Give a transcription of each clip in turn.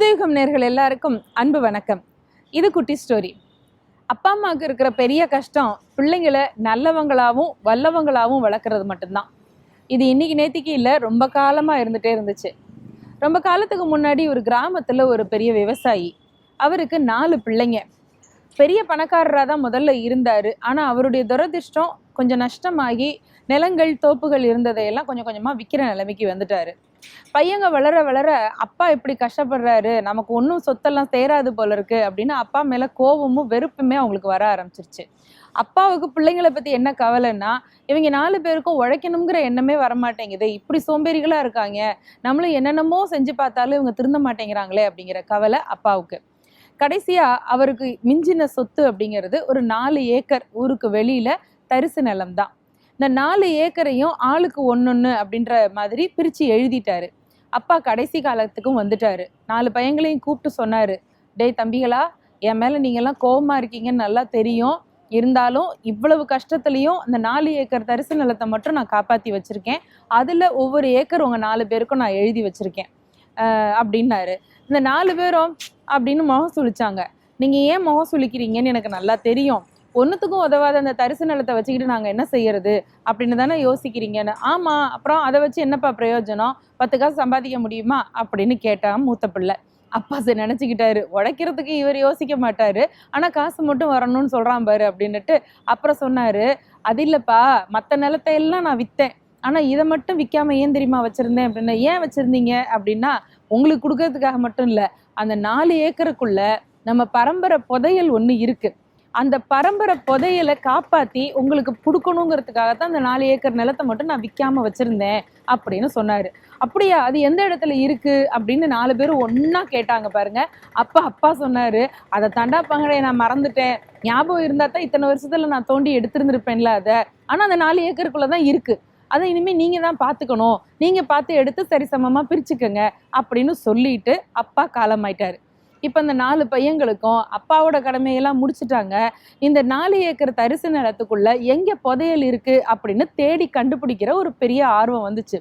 புதுயுகம் நேயர்கள் எல்லாருக்கும் அன்பு வணக்கம். இது குட்டி ஸ்டோரி. அப்பா அம்மாவுக்கு இருக்கிற பெரிய கஷ்டம் பிள்ளைங்களை நல்லவங்களாகவும் வல்லவங்களாகவும் வளர்க்குறது மட்டும்தான். இது இன்னைக்கு நேத்திக்கு இல்லை, ரொம்ப காலமாக இருந்துகிட்டே இருந்துச்சு. ரொம்ப காலத்துக்கு முன்னாடி ஒரு கிராமத்தில் ஒரு பெரிய விவசாயி, அவருக்கு 4 பிள்ளைங்க. பெரிய பணக்காரராக தான் முதல்ல இருந்தார். ஆனால் அவருடைய துரதிர்ஷ்டம் கொஞ்சம் நஷ்டமாகி நிலங்கள் தோப்புகள் இருந்ததையெல்லாம் கொஞ்சம் கொஞ்சமாக விற்கிற நிலைமைக்கு வந்துட்டார். பையங்க வளர வளர அப்பா இப்படி கஷ்டப்படுறாரு, நமக்கு ஒன்றும் சொத்தெல்லாம் சேராது போல இருக்கு அப்படின்னு அப்பா மேலே கோபமும் வெறுப்புமே அவங்களுக்கு வர ஆரம்பிச்சிருச்சு. அப்பாவுக்கு பிள்ளைங்களை பற்றி என்ன கவலைன்னா, இவங்க 4 பேருக்கும் உழைக்கணுங்கிற எண்ணமே வரமாட்டேங்குது, இப்படி சோம்பேறிகளாக இருக்காங்க, நம்மளும் என்னென்னமோ செஞ்சு பார்த்தாலும் இவங்க திருந்த மாட்டேங்கிறாங்களே அப்படிங்கிற கவலை அப்பாவுக்கு. கடைசியாக அவருக்கு மிஞ்சின சொத்து அப்படிங்கிறது ஒரு 4 ஏக்கர் ஊருக்கு வெளியில் தரிசு நிலம் தான். இந்த 4 ஏக்கரையும் ஆளுக்கு ஒன்னொன்று அப்படின்ற மாதிரி பிரித்து எழுதிட்டாரு. அப்பா கடைசி காலத்துக்கும் வந்துட்டாரு. 4 பையங்களையும் கூப்பிட்டு சொன்னார், டேய் தம்பிகளா, என் மேலே நீங்கள்லாம் கோபமாக இருக்கீங்கன்னு நல்லா தெரியும், இருந்தாலும் இவ்வளவு கஷ்டத்துலேயும் அந்த 4 ஏக்கர் தரிசு நிலத்தை மட்டும் நான் காப்பாற்றி வச்சுருக்கேன், அதில் ஒவ்வொரு ஏக்கர் உங்கள் 4 பேருக்கும் நான் எழுதி வச்சுருக்கேன் அப்படின்னாரு. இந்த 4 பேரும் அப்படின்னு முகம் சுழிச்சாங்க. நீங்கள் ஏன் முகம் சுழிக்கிறீங்கன்னு எனக்கு நல்லா தெரியும், ஒன்றுத்துக்கும் உதவாத அந்த தரிசு நிலத்தை வச்சுக்கிட்டு நாங்கள் என்ன செய்யறது அப்படின்னு தானே யோசிக்கிறீங்கன்னு. ஆமாம், அப்புறம் அதை வச்சு என்னப்பா பிரயோஜனம், 10 காசு சம்பாதிக்க முடியுமா அப்படின்னு கேட்டான் மூத்த பிள்ளை. அப்பா சரி நினச்சிக்கிட்டாரு, உடைக்கிறதுக்கு இவர் யோசிக்க மாட்டாரு, ஆனால் காசு மட்டும் வரணும்னு சொல்கிறான் பாரு அப்படின்னுட்டு அப்புறம் சொன்னார், அது இல்லைப்பா, மற்ற நிலத்தை எல்லாம் நான் விற்றேன், ஆனால் இதை மட்டும் விற்காம ஏன் தெரியுமா வச்சுருந்தேன் அப்படின்னு. ஏன் வச்சுருந்தீங்க அப்படின்னா, உங்களுக்கு கொடுக்கறதுக்காக மட்டும் இல்லை, அந்த 4 ஏக்கருக்குள்ள நம்ம பரம்பரை புதையல் ஒன்று இருக்குது, அந்த பரம்பரை புதையலை காப்பாற்றி உங்களுக்கு கொடுக்கணுங்கிறதுக்காக தான் அந்த 4 ஏக்கர் நிலத்தை மட்டும் நான் விற்காம வச்சுருந்தேன் அப்படின்னு சொன்னார். அப்படியா, அது எந்த இடத்துல இருக்குது அப்படின்னு 4 பேரும் ஒன்றா கேட்டாங்க பாருங்க. அப்பா சொன்னார், அதை தண்டாப்பாங்களே நான் மறந்துட்டேன், ஞாபகம் இருந்தால் தான் இத்தனை வருஷத்தில் நான் தோண்டி எடுத்துருந்துருப்பேன்ல அதை, ஆனால் அந்த 4 ஏக்கருக்குள்ளே தான் இருக்குது, அதை இனிமேல் நீங்கள் தான் பார்த்துக்கணும், நீங்கள் பார்த்து எடுத்து சரிசமமாக பிரிச்சுக்கங்க அப்படின்னு சொல்லிட்டு அப்பா காலமாயிட்டார். இப்போ இந்த 4 பையங்களுக்கும் அப்பாவோட கடமையெல்லாம் முடிச்சுட்டாங்க. இந்த 4 ஏக்கர் தரிசு நிலத்துக்குள்ள எங்கே புதையல் இருக்குது அப்படின்னு தேடி கண்டுபிடிக்கிற ஒரு பெரிய ஆர்வம் வந்துச்சு.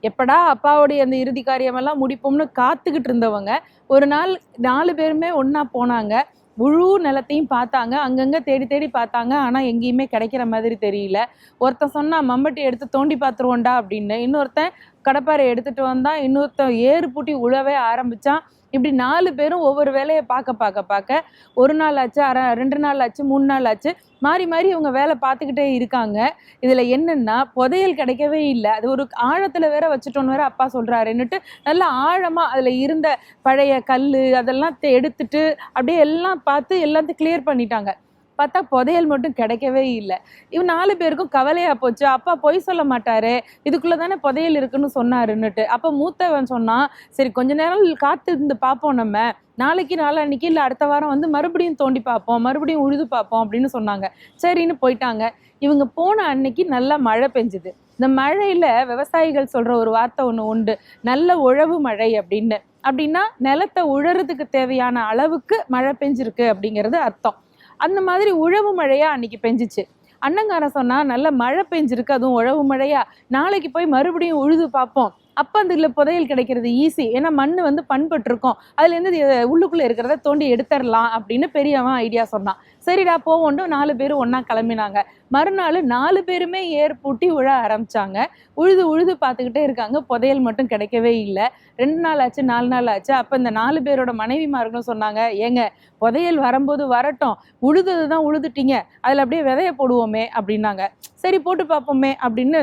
எப்படா அப்பாவோடைய அந்த இறுதி காரியமெல்லாம் முடிப்போம்னு காத்துக்கிட்டு இருந்தவங்க ஒரு நாள் 4 பேருமே ஒன்றா போனாங்க. முழு நிலத்தையும் பார்த்தாங்க, அங்கங்கே தேடி தேடி பார்த்தாங்க, ஆனால் எங்கேயுமே கிடைக்கிற மாதிரி தெரியல. ஒருத்தன் சொன்னா மம்பட்டி எடுத்து தோண்டி பார்த்துருவோண்டா அப்படின்னு, இன்னொருத்தன் கடப்பாரை எடுத்துகிட்டு வந்தான், இன்னொருத்தன் ஏறு பூட்டி உழவே ஆரம்பித்தான். இப்படி 4 பேரும் ஒவ்வொரு வேலையை பார்க்க ஒரு நாள் ஆச்சு, 2 நாள் ஆச்சு, 3 நாள் ஆச்சு, மாறி மாறி இவங்க வேலை பார்த்துக்கிட்டே இருக்காங்க. இதில் என்னென்னா புதையல் கிடைக்கவே இல்லை. அது ஒரு ஆழத்தில் வேற வச்சுட்டோன்னு வேற அப்பா சொல்கிறாருன்னுட்டு நல்லா ஆழமாக அதில் இருந்த பழைய கல் அதெல்லாம் எடுத்துட்டு அப்படியே எல்லாம் பார்த்து எல்லாத்தையும் கிளியர் பண்ணிட்டாங்க. பார்த்தா புதையல் மட்டும் கிடைக்கவே இல்லை. இவன் 4 பேருக்கும் கவலையாக போச்சு. அப்பா பொய் சொல்ல மாட்டாரு, இதுக்குள்ளே தானே புதையல் இருக்குன்னு சொன்னாருன்னுட்டு. அப்போ மூத்தவன் சொன்னான், சரி கொஞ்ச நேரம் காத்து இருந்து பார்ப்போம், நம்ம நாளைக்கு நாளான்னைக்கு இல்லை அடுத்த வாரம் வந்து மறுபடியும் தோண்டி பார்ப்போம், மறுபடியும் உழுது பார்ப்போம் அப்படின்னு சொன்னாங்க. சரின்னு போயிட்டாங்க. இவங்க போன அன்னைக்கு நல்லா மழை பெஞ்சுது. இந்த மழையில் விவசாயிகள் சொல்கிற ஒரு வார்த்தை ஒன்று உண்டு, நல்ல உழவு மழை அப்படின்னு. அப்படின்னா நிலத்தை உழறதுக்கு தேவையான அளவுக்கு மழை பெஞ்சிருக்கு அப்படிங்கிறது அர்த்தம். அந்த மாதிரி உழவு மழையா அன்னைக்கு பெஞ்சிச்சு. அண்ணங்காரன் சொன்னா, நல்ல மழை பெஞ்சிருக்கு, அதுவும் உழவு மழையா, நாளைக்கு போய் மறுபடியும் உழுது பார்ப்போம், அப்போ அந்த இதில் புதையல் கிடைக்கிறது ஈஸி, ஏன்னா மண் வந்து பண்பட்டுருக்கும், அதுலேருந்து உள்ளுக்குள்ளே இருக்கிறத தோண்டி எடுத்துடலாம் அப்படின்னு பெரியவன் ஐடியா சொன்னான். சரிடா போவோண்டு 4 பேரும் ஒன்றா கிளம்பினாங்க. மறுநாள் 4 பேருமே ஏர் பூட்டி உழ ஆரம்பிச்சாங்க. உழுது பார்த்துக்கிட்டே இருக்காங்க, புதையல் மட்டும் கிடைக்கவே இல்லை. 2 நாள் ஆச்சு, 4 நாள் ஆச்சு. அப்போ இந்த 4 பேரோட மனைவிமார்களும் சொன்னாங்க, ஏங்க புதையல் வரும்போது வரட்டும், உழுது தான் உழுதுட்டீங்க, அதில் அப்படியே விதைய போடுவோமே அப்படின்னாங்க. சரி போட்டு பார்ப்போமே அப்படின்னு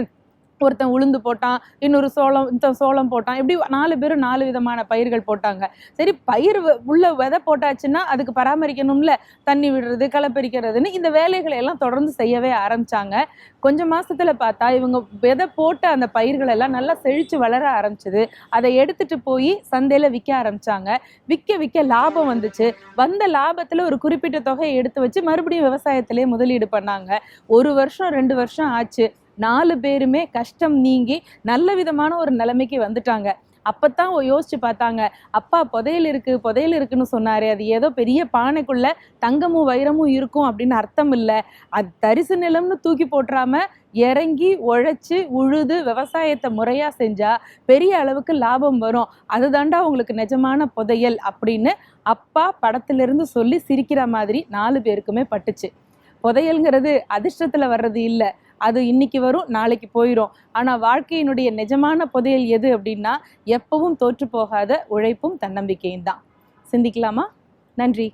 ஒருத்தன் உளுந்து போட்டான், இன்னொரு சோளம் போட்டான். இப்படி 4 பேரும் 4 விதமான பயிர்கள் போட்டாங்க. சரி பயிர் உள்ள விதை போட்டாச்சுன்னா அதுக்கு பராமரிக்கணும்ல, தண்ணி விடுறது, களை பறிக்கிறதுன்னு இந்த வேலைகளை எல்லாம் தொடர்ந்து செய்யவே ஆரம்பிச்சாங்க. கொஞ்சம் மாசத்துல பார்த்தா இவங்க விதை போட்ட அந்த பயிர்கள் எல்லாம் நல்லா செழிச்சு வளர ஆரம்பிச்சது. அதை எடுத்துட்டு போய் சந்தையில விற்க ஆரம்பிச்சாங்க. விற்க லாபம் வந்துச்சு. வந்த லாபத்துல ஒரு குறிப்பிட்ட தொகையை எடுத்து வச்சு மறுபடியும் விவசாயத்திலே முதலீடு பண்ணாங்க. 1 வருஷம் 2 வருஷம் ஆச்சு. 4 பேருமே கஷ்டம் நீங்கி நல்ல விதமான ஒரு நிலைமைக்கு வந்துட்டாங்க. அப்பத்தான் யோசிச்சு பார்த்தாங்க, அப்பா புதையல் இருக்குன்னு சொன்னாரு, அது ஏதோ பெரிய பானைக்குள்ள தங்கமும் வைரமும் இருக்கும் அப்படின்னு அர்த்தம் இல்லை. அது தரிசு நிலம்னு தூக்கி போட்டுறாம இறங்கி உழைச்சு உழுது விவசாயத்தை முறையா செஞ்சா பெரிய அளவுக்கு லாபம் வரும், அதுதாண்டா உங்களுக்கு நிஜமான புதையல் அப்படின்னு அப்பா படத்திலிருந்து சொல்லி சிரிக்கிற மாதிரி 4 பேருக்குமே பட்டுச்சு. புதையல்ங்கிறது அதிர்ஷ்டத்துல வர்றது இல்லை, அது இன்னைக்கு வரும் நாளைக்கு போயிடும். ஆனா வாழ்க்கையினுடைய நிஜமான புதையல் எது அப்படின்னா எப்பவும் தோற்று போகாத உழைப்பும் தன்னம்பிக்கையும் தான். சிந்திக்கலாமா? நன்றி.